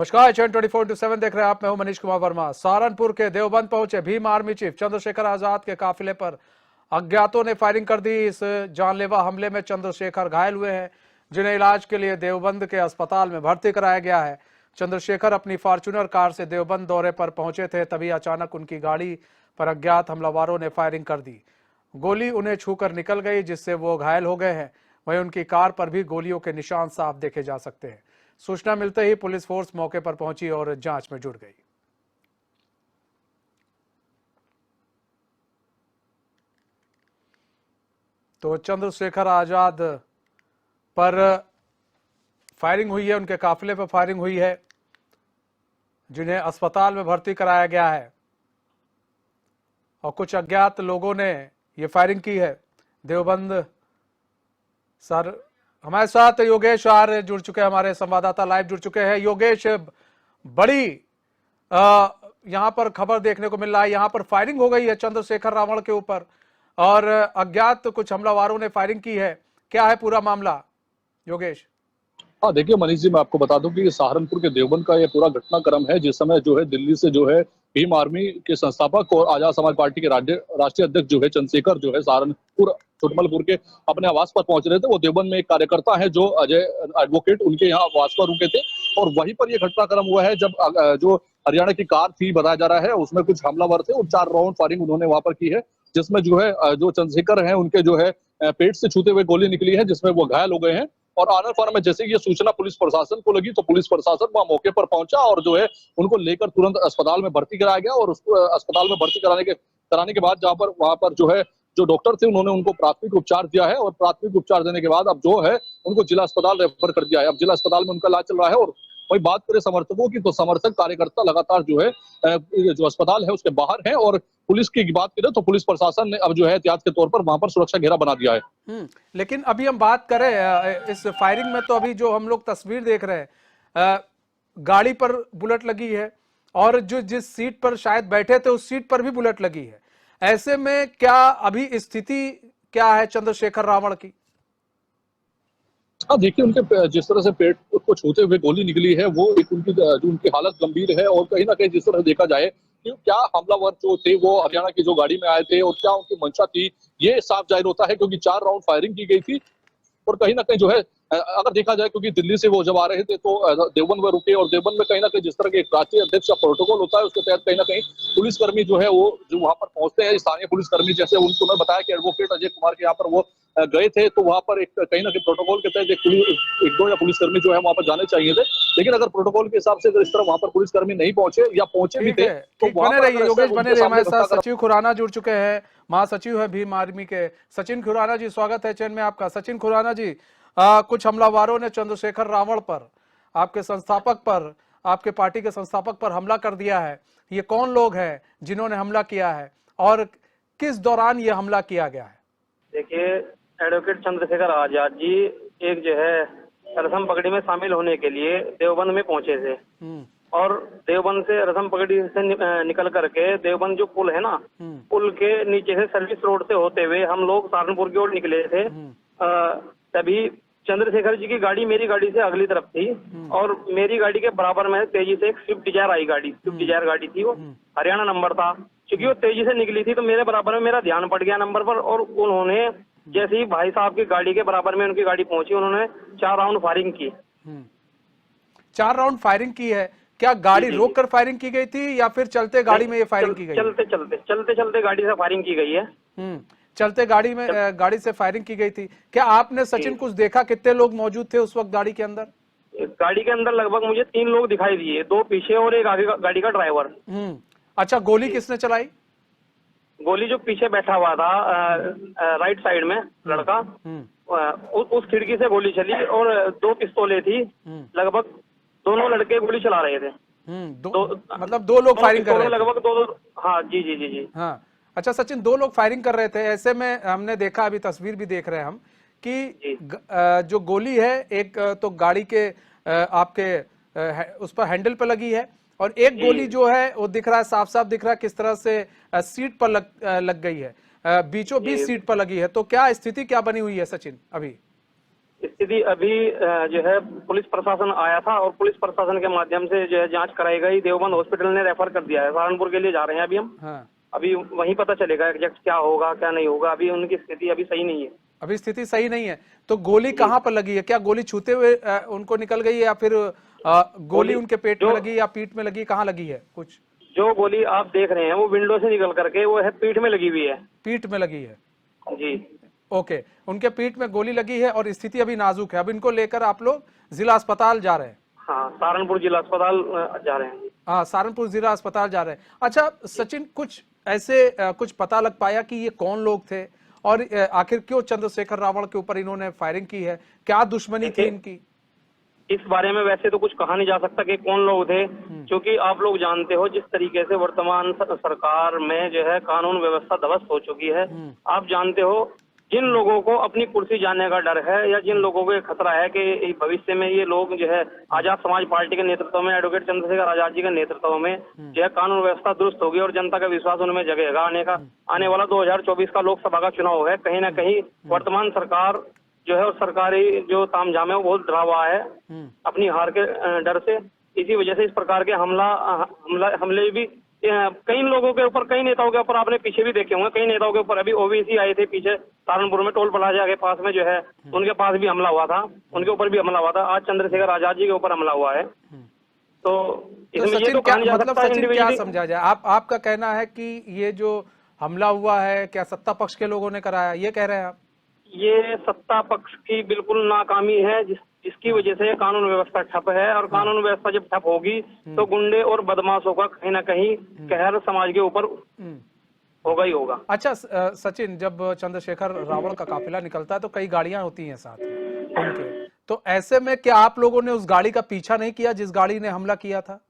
नमस्कार, 24/7 देख रहे हैं आप। मैं हूं मनीष कुमार वर्मा। सहारनपुर के देवबंद पहुंचे भीम आर्मी चीफ चंद्रशेखर आजाद के काफिले पर अज्ञातों ने फायरिंग कर दी। इस जानलेवा हमले में चंद्रशेखर घायल हुए हैं, जिन्हें इलाज के लिए देवबंद के अस्पताल में भर्ती कराया गया है। चंद्रशेखर अपनी फॉर्च्यूनर कार से देवबंद दौरे पर पहुंचे थे, तभी अचानक उनकी गाड़ी पर अज्ञात हमलावरों ने फायरिंग कर दी। गोली उन्हें छूकर निकल गई, जिससे वो घायल हो गए हैं। वहीं उनकी कार पर भी गोलियों के निशान साफ देखे जा सकते हैं। सूचना मिलते ही पुलिस फोर्स मौके पर पहुंची और जांच में जुट गई। तो चंद्रशेखर आजाद पर फायरिंग हुई है, उनके काफिले पर फायरिंग हुई है, जिन्हें अस्पताल में भर्ती कराया गया है और कुछ अज्ञात लोगों ने ये फायरिंग की है। देवबंद सर हमारे साथ योगेश आर्य जुड़ चुके हैं, हमारे संवाददाता लाइव जुड़ चुके हैं। योगेश, बड़ी यहां पर खबर देखने को मिल रहा है, यहां पर फायरिंग हो गई है चंद्रशेखर रावण के ऊपर और अज्ञात कुछ हमलावरों ने फायरिंग की है। क्या है पूरा मामला योगेश? हाँ, देखिए मनीष जी, मैं आपको बता दूं कि सहारनपुर के देवबंद का ये पूरा घटनाक्रम है, जिस समय जो है दिल्ली से जो है भीम आर्मी के संस्थापक और आजाद समाज पार्टी के राष्ट्रीय अध्यक्ष जो है चंद्रशेखर जो है सहारनपुर छोटमलपुर के अपने आवास पर पहुंच रहे थे। वो देवबंद में एक कार्यकर्ता है जो अजय एडवोकेट, उनके यहाँ आवास पर रुके थे और वहीं पर यह घटनाक्रम हुआ है जब जो हरियाणा की कार थी बताया जा रहा है, उसमें कुछ हमलावर थे और 4 राउंड फायरिंग उन्होंने वहां पर की है, जिसमें जो है जो चंद्रशेखर है उनके जो है पेट से छूते हुए गोली निकली है, जिसमें वो घायल हो गए हैं। और आनर फार्म में जैसे ये सूचना पुलिस प्रशासन को लगी तो पुलिस प्रशासन वहां मौके पर पहुंचा और जो है उनको लेकर तुरंत अस्पताल में भर्ती कराया गया और उसको अस्पताल में भर्ती कराने के बाद जहां पर वहां पर जो है जो डॉक्टर थे उन्होंने उनको प्राथमिक उपचार दिया है और प्राथमिक उपचार देने के बाद अब जो है उनको जिला अस्पताल रेफर कर दिया है। अब जिला अस्पताल में उनका इलाज चल रहा है। और वही बात करें समर्थकों की, तो समर्थक कार्यकर्ता लगातार जो है जो अस्पताल है उसके बाहर है और पुलिस की बात करें तो पुलिस प्रशासन ने अब जो है एहतियात के तौर पर वहां पर सुरक्षा घेरा बना दिया है। लेकिन अभी हम बात करें इस फायरिंग में, तो अभी जो हम लोग तस्वीर देख रहे हैं, गाड़ी पर बुलेट लगी है और जो जिस सीट पर शायद बैठे थे उस सीट पर भी बुलेट लगी है। ऐसे में क्या अभी स्थिति क्या है चंद्रशेखर रावण की? हाँ, देखिए उनके जिस तरह से पेट को छूते हुए गोली निकली है वो एक उनकी जो उनकी हालत गंभीर है और कहीं ना कहीं जिस तरह देखा जाए कि क्या हमलावर जो थे वो हरियाणा की जो गाड़ी में आए थे और क्या उनकी मंशा थी, ये साफ जाहिर होता है क्योंकि 4 राउंड फायरिंग की गई थी। और कहीं ना कहीं जो है अगर देखा जाए क्योंकि दिल्ली से वो जब आ रहे थे तो देवबंद में रुके और देवबंद में कहीं ना कहीं जिस तरह के एक राष्ट्रीय अध्यक्ष का प्रोटोकॉल होता है उसके तहत कहीं ना कहीं पुलिसकर्मी जो है वो जो वहां पर पहुंचते हैं, स्थानीय पुलिसकर्मी, जैसे उनको मैं बताया कि एडवोकेट अजय कुमार के यहाँ पर वो गए थे तो वहां पर एक कहीं ना कहीं प्रोटोकॉल के तहत एक दो या पुलिसकर्मी जो है वहां पर जाने चाहिए थे। लेकिन अगर प्रोटोकॉल के हिसाब से अगर इस तरह वहां पर पुलिसकर्मी नहीं पहुंचे या पहुंचे भी थे तो बने रहिए योगेश, बने रहिए। हमारे साथ सचिन खुराना जुड़ चुके हैं, महासचिव है भीम आर्मी के। सचिन खुराना जी, स्वागत है चैन में आपका। सचिन खुराना जी, कुछ हमलावरों ने चंद्रशेखर रावण पर, आपके संस्थापक पर, आपके पार्टी के संस्थापक पर हमला कर दिया है। ये कौन लोग हैं जिन्होंने हमला किया है और किस दौरान ये हमला किया गया है? देखिए, एडवोकेट चंद्रशेखर आजाद जी एक जो है रसम पगड़ी में शामिल होने के लिए देवबंद में पहुंचे थे और देवबंद से रसम पगड़ी से निकल करके देवबंद जो पुल है ना, पुल के नीचे से सर्विस रोड से होते हुए हम लोग सहारनपुर की ओर निकले थे। तभी चंद्रशेखर जी की गाड़ी मेरी गाड़ी से अगली तरफ थी और मेरी गाड़ी के बराबर में तेजी से एक स्विफ्ट डिजायर आई गाड़ी, स्विफ्ट डिजायर गाड़ी थी, वो हरियाणा नंबर था। क्योंकि वो तेजी से निकली थी तो मेरे बराबर में मेरा ध्यान पड़ गया नंबर पर और उन्होंने जैसे ही भाई साहब की गाड़ी के बराबर में उनकी गाड़ी पहुंची, उन्होंने 4 राउंड फायरिंग की। 4 राउंड फायरिंग की है। क्या गाड़ी रोक कर फायरिंग की गई थी या फिर चलते गाड़ी में ये फायरिंग की गई? चलते गाड़ी से फायरिंग की गई है। चलते गाड़ी में गाड़ी से फायरिंग की गई थी। क्या आपने सचिन कुछ देखा? कितने लोग मौजूद थे उस वक्त गाड़ी के अंदर? गाड़ी के अंदर लगभग मुझे 3 लोग दिखाई दिए, 2 पीछे और एक आगे गाड़ी का ड्राइवर। अच्छा, गोली किसने चलाई? गोली जो पीछे बैठा हुआ था राइट साइड में लड़का, उस खिड़की से गोली चली और 2 पिस्तौलें थी। लगभग दोनों लड़के गोली चला रहे थे। मतलब 2 लोग फायरिंग कर रहे थे लगभग 2। हाँ जी जी जी जी। हाँ, अच्छा सचिन, 2 लोग फायरिंग कर रहे थे। ऐसे में हमने देखा, अभी तस्वीर भी देख रहे हैं हम कि जो गोली है एक तो गाड़ी के आपके उस पर हैंडल पर लगी है और एक गोली जो है वो दिख रहा है, साफ साफ दिख रहा है किस तरह से सीट पर लग गई है, बीचों बीच सीट पर लगी है। तो क्या स्थिति क्या बनी हुई है सचिन अभी? स्थिति अभी जो है पुलिस प्रशासन आया था और पुलिस प्रशासन के माध्यम से जो है जांच कराई गई। देवबंद हॉस्पिटल ने रेफर कर दिया है। सहारनपुर के लिए जा रहे हैं अभी हम। हाँ। अभी वहीं पता चलेगा एग्जैक्ट क्या होगा क्या नहीं होगा। अभी उनकी स्थिति अभी सही नहीं है। अभी स्थिति सही नहीं है। तो गोली कहाँ पर लगी है? क्या गोली छूते हुए उनको निकल गई है या फिर गोली उनके पेट में लगी या पीठ में लगी? कहाँ लगी है? कुछ जो गोली आप देख रहे हैं वो विंडो से निकल करके वो है पीठ में लगी हुई है। पीठ में लगी है? जी ओके, उनके पीठ में गोली लगी है और स्थिति अभी नाजुक है। अब इनको लेकर आप लोग जिला अस्पताल जा रहे हैं? हाँ, सहारनपुर जिला अस्पताल जा रहे हैं। हाँ, सहारनपुर जिला अस्पताल जा रहे हैं। अच्छा सचिन, कुछ ऐसे कुछ पता लग पाया कि ये कौन लोग थे और आखिर क्यों चंद्रशेखर रावण के ऊपर इन्होंने फायरिंग की है? क्या दुश्मनी थी इनकी? इस बारे में वैसे तो कुछ कहा नहीं जा सकता कि कौन लोग थे, क्योंकि आप लोग जानते हो जिस तरीके से वर्तमान सरकार में जो है कानून व्यवस्था ध्वस्त हो चुकी है। आप जानते हो जिन लोगों को अपनी कुर्सी जाने का डर है या जिन लोगों को खतरा है कि भविष्य में ये लोग जो है आजाद समाज पार्टी के नेतृत्व में, एडवोकेट चंद्रशेखर आजाद जी के नेतृत्व में जो है कानून व्यवस्था दुरुस्त होगी और जनता का विश्वास उनमें जगेगा। आने वाला 2024 का लोकसभा का चुनाव है। कहीं ना कहीं वर्तमान सरकार जो है सरकारी जो तामझाम है वो बहुत डरा हुआ है अपनी हार के डर से। इसी वजह से इस प्रकार के हमले भी कई लोगों के ऊपर, कई नेताओं के ऊपर आपने पीछे भी देखे होंगे। कई नेताओं के ऊपर अभी ओबीसी आए थे पीछे सहारनपुर में, टोल प्लाजा के पास में जो है उनके पास भी हमला हुआ था, उनके ऊपर भी हमला हुआ था। आज चंद्रशेखर आजाद जी के ऊपर हमला हुआ है। तो इसमें ये तो क्या मतलब सचिन क्या समझा जाए? आपका कहना है कि ये जो हमला हुआ है क्या सत्ता पक्ष के लोगों ने कराया, ये कह रहे हैं आप? ये सत्ता पक्ष की बिल्कुल नाकामी है जिसकी वजह से कानून व्यवस्था ठप है। और कानून व्यवस्था जब ठप होगी तो गुंडे और बदमाशों का कहीं ना कहीं कहर समाज के ऊपर होगा ही होगा। अच्छा सचिन, जब चंद्रशेखर रावण का काफिला निकलता है तो कई गाड़ियां होती हैं साथ में उनके, तो ऐसे में क्या आप लोगों ने उस गाड़ी का पीछा नहीं किया जिस गाड़ी ने हमला किया था?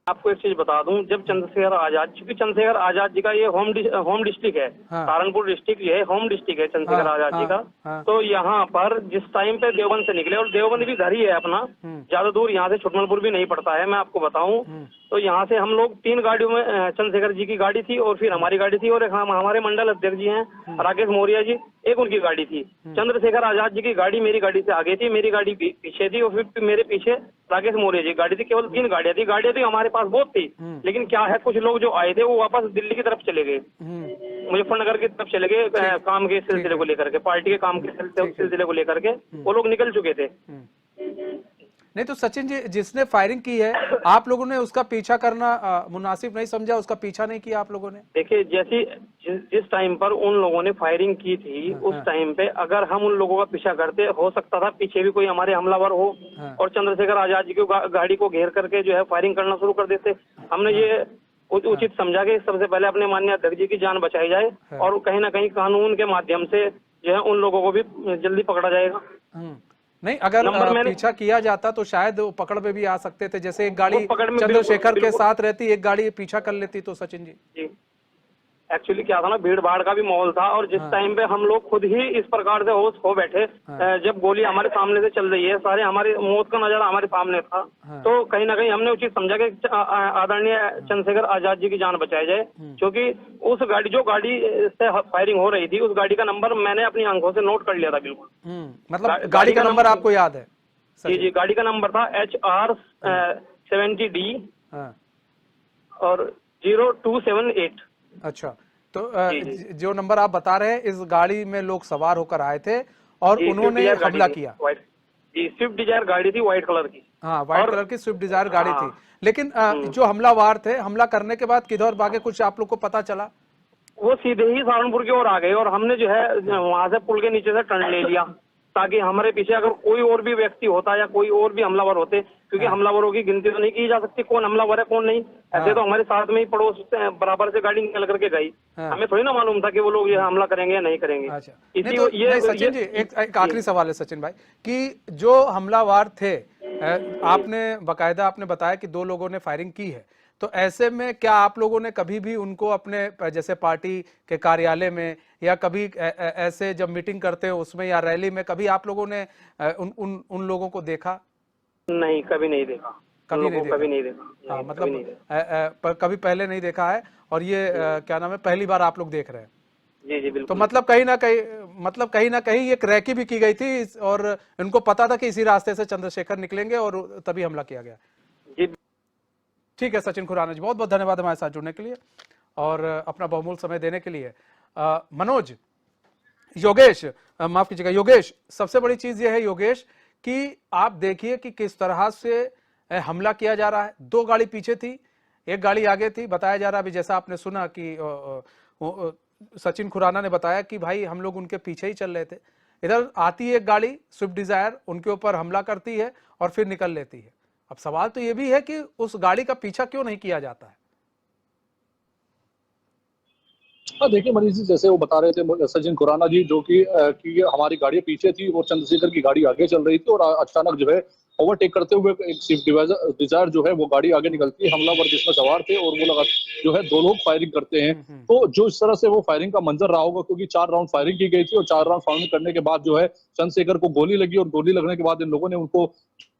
आपको एक चीज बता दूं, जब चंद्रशेखर आजाद, चूंकि चंद्रशेखर आजाद जी का ये होम डिस्ट्रिक्ट है, सहारनपुर डिस्ट्रिक्ट ये होम डिस्ट्रिक्ट है चंद्रशेखर आजाद जी का। तो यहाँ पर जिस टाइम पे देवबंद से निकले, और देवबंद भी घर ही है अपना, ज्यादा दूर यहाँ से छुटमलपुर भी नहीं पड़ता है, मैं आपको बताऊं। तो यहाँ से हम लोग 3 गाड़ियों में, चंद्रशेखर जी की गाड़ी थी और फिर हमारी गाड़ी थी और एक हमारे मंडल अध्यक्ष जी हैं राकेश मौर्य जी, एक उनकी गाड़ी थी। चंद्रशेखर आजाद जी की गाड़ी मेरी गाड़ी से आगे थी, मेरी गाड़ी पीछे थी और फिर मेरे पीछे राकेश मौर्य जी गाड़ी थी। केवल 3 गाड़ियां थी। गाड़ियां थी हमारे पास बहुत थी, लेकिन क्या है कुछ लोग जो आए थे वो वापस दिल्ली की तरफ चले गए, मुजफ्फरनगर की तरफ चले गए काम के सिलसिले को लेकर के, पार्टी के काम के सिलसिले को लेकर के वो लोग निकल चुके थे। नहीं तो सचिन जी, जिसने फायरिंग की है आप लोगों ने उसका पीछा करना मुनासिब नहीं समझा? उसका पीछा नहीं किया आप लोगों ने? देखिए, जिस टाइम पर उन लोगों ने फायरिंग की थी उस टाइम पे अगर हम उन लोगों का पीछा करते, हो सकता था पीछे भी कोई हमारे हमलावर हो और चंद्रशेखर आजाद जी की गाड़ी को घेर करके जो है फायरिंग करना शुरू कर देते। हमने ये उचित समझा कि सबसे पहले अपने माननीय अध्यक्ष जी की जान बचाई जाए और कहीं ना कहीं कानून के माध्यम से जो है उन लोगों को भी जल्दी पकड़ा जाएगा। नहीं, अगर पीछा किया जाता तो शायद वो पकड़ में भी आ सकते थे। जैसे एक गाड़ी चंद्रशेखर के साथ रहती, एक गाड़ी पीछा कर लेती तो सचिन जी। एक्चुअली क्या था ना, भीड़ भाड़ का भी माहौल था और जिस टाइम पे हम लोग खुद ही इस प्रकार से होश खो बैठे, जब गोली हमारे सामने से चल रही है, सारे हमारी मौत का नजारा हमारे सामने था, तो कहीं ना कहीं हमने उचित समझा कि आदरणीय चंद्रशेखर आजाद जी की जान बचाई जाए। क्योंकि उस गाड़ी, जो गाड़ी से फायरिंग हो रही थी, उस गाड़ी का नंबर मैंने अपनी आंखों से नोट कर लिया था बिल्कुल। मतलब गाड़ी का नंबर आपको याद है? जी, गाड़ी का नंबर था HR 70D और 0278। अच्छा, तो जो नंबर आप बता रहे हैं, इस गाड़ी में लोग सवार होकर आए थे और उन्होंने हमला किया। जी, स्विफ्ट डिजायर गाड़ी थी, व्हाइट कलर की। हाँ, व्हाइट कलर की स्विफ्ट डिजायर गाड़ी थी। लेकिन जो हमलावर थे, हमला करने के बाद किधर भागे, कुछ आप लोग को पता चला? वो सीधे ही सहारनपुर की ओर आ गए और हमने जो है वहां से पुल के नीचे से टर्न ले लिया ताकि हमारे पीछे अगर कोई और भी व्यक्ति होता या कोई और भी हमलावर होते, क्योंकि हमलावरों की गिनती तो नहीं की जा सकती, कौन हमलावर है कौन नहीं। ऐसे तो हमारे साथ में ही पड़ोस बराबर से गाड़ी निकल करके गई, हमें थोड़ी ना मालूम था कि वो लोग ये हमला करेंगे या नहीं करेंगे। नहीं, सचिन जी, एक आखिरी सवाल है सचिन भाई, कि जो हमलावर थे, आपने बकायदा आपने बताया कि 2 लोगों ने फायरिंग की है, तो ऐसे में क्या आप लोगों ने कभी भी उनको अपने जैसे पार्टी के कार्यालय में या कभी ऐसे जब मीटिंग करते हो उसमें या रैली में कभी आप लोगों ने उन लोगों को देखा? नहीं, कभी नहीं देखा। कभी नहीं देखा। हाँ, मतलब कभी पहले नहीं देखा है और ये क्या नाम है, पहली बार आप लोग देख रहे हैं? जी बिल्कुल। तो मतलब कहीं ना कहीं मतलब कहीं ना कहीं एक रैकी भी की गई थी और इनको पता था कि इसी रास्ते से चंद्रशेखर निकलेंगे और तभी हमला किया गया। जी ठीक है सचिन खुराना जी, बहुत बहुत धन्यवाद हमारे साथ जुड़ने के लिए और अपना बहुमूल्य समय देने के लिए। मनोज, योगेश, माफ कीजिएगा योगेश, सबसे बड़ी चीज यह है योगेश कि आप देखिए कि किस तरह से हमला किया जा रहा है। 2 गाड़ी पीछे थी, 1 गाड़ी आगे थी। बताया जा रहा है अभी, जैसा आपने सुना कि सचिन खुराना ने बताया कि भाई हम लोग उनके पीछे ही चल रहे थे। इधर आती है एक गाड़ी स्विफ्ट डिजायर, उनके ऊपर हमला करती है और फिर निकल लेती है। अब सवाल तो ये भी है कि उस गाड़ी का पीछा क्यों नहीं किया जाता है। हाँ देखिए मनीष जी, जैसे वो बता रहे थे सचिन खुराना जी, जो कि हमारी गाड़ी पीछे थी और चंद्रशेखर की गाड़ी आगे चल रही थी और अचानक जो है ओवरटेक करते हुए एक स्विफ्ट डिजायर जो है वो गाड़ी आगे निकलती है। हमलावर जिसमें सवार थे और वो लगा जो है 2 लोग फायरिंग करते हैं। तो जो इस तरह से वो फायरिंग का मंजर रहा होगा, क्योंकि 4 राउंड फायरिंग की गई थी और 4 राउंड फायरिंग करने के बाद जो है चंद्रशेखर को गोली लगी और गोली लगने के बाद इन लोगों ने उनको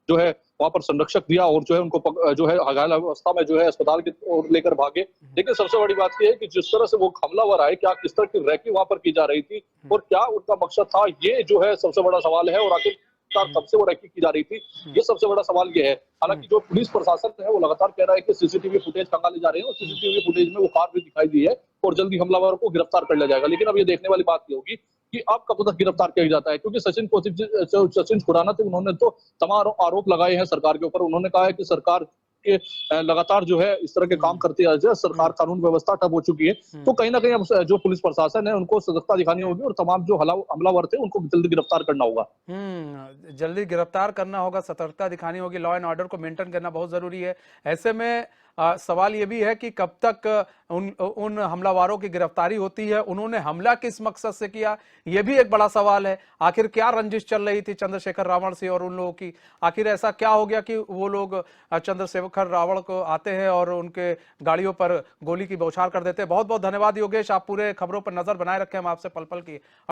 जो है वहां पर संरक्षक दिया और जो है उनको जो है घायल अवस्था में जो है अस्पताल की ओर लेकर भागे। लेकिन सबसे बड़ी बात यह है कि जिस तरह से वो हमलावर आए, क्या किस तरह की रैकी वहां पर की जा रही थी और क्या उनका मकसद था, ये जो है सबसे बड़ा सवाल है। और आखिरकार कब से वो रैकी की जा रही थी, ये सबसे बड़ा सवाल ये है। हालांकि जो पुलिस प्रशासन है वो लगातार कह रहा है कि सीसीटीवी फुटेज खंगाले जा रहे हैं और सीसीटीवी फुटेज में वो कार भी दिखाई दी है और जल्दी हमलावर को गिरफ्तार कर लिया जाएगा। लेकिन अब ये देखने वाली बात ये होगी कि अब कब तक गिरफ्तार किया जाता है, क्योंकि सचिन खुराना थे, उन्होंने तो तमाम आरोप लगाए हैं सरकार के ऊपर। उन्होंने कहा है कि सरकार के लगातार जो है इस तरह के काम करती है, सरकार कानून व्यवस्था ठप हो चुकी है। तो कहीं ना कहीं अब जो पुलिस प्रशासन है उनको सतर्कता दिखानी होगी और तमाम जो हमलावर थे उनको जल्दी गिरफ्तार करना होगा। जल्दी गिरफ्तार करना होगा, सतर्कता दिखानी होगी, लॉ एंड ऑर्डर को मेंटेन करना बहुत जरूरी है। ऐसे में सवाल ये भी है कि कब तक उन हमलावरों की गिरफ्तारी होती है, उन्होंने हमला किस मकसद से किया, यह भी एक बड़ा सवाल है। आखिर क्या रंजिश चल रही थी चंद्रशेखर रावण से और उन लोगों की, आखिर ऐसा क्या हो गया कि वो लोग चंद्रशेखर रावण को आते हैं और उनके गाड़ियों पर गोली की बौछार कर देते हैं। बहुत बहुत धन्यवाद योगेश, आप पूरे खबरों पर नजर बनाए रखें, हम आपसे पल पल की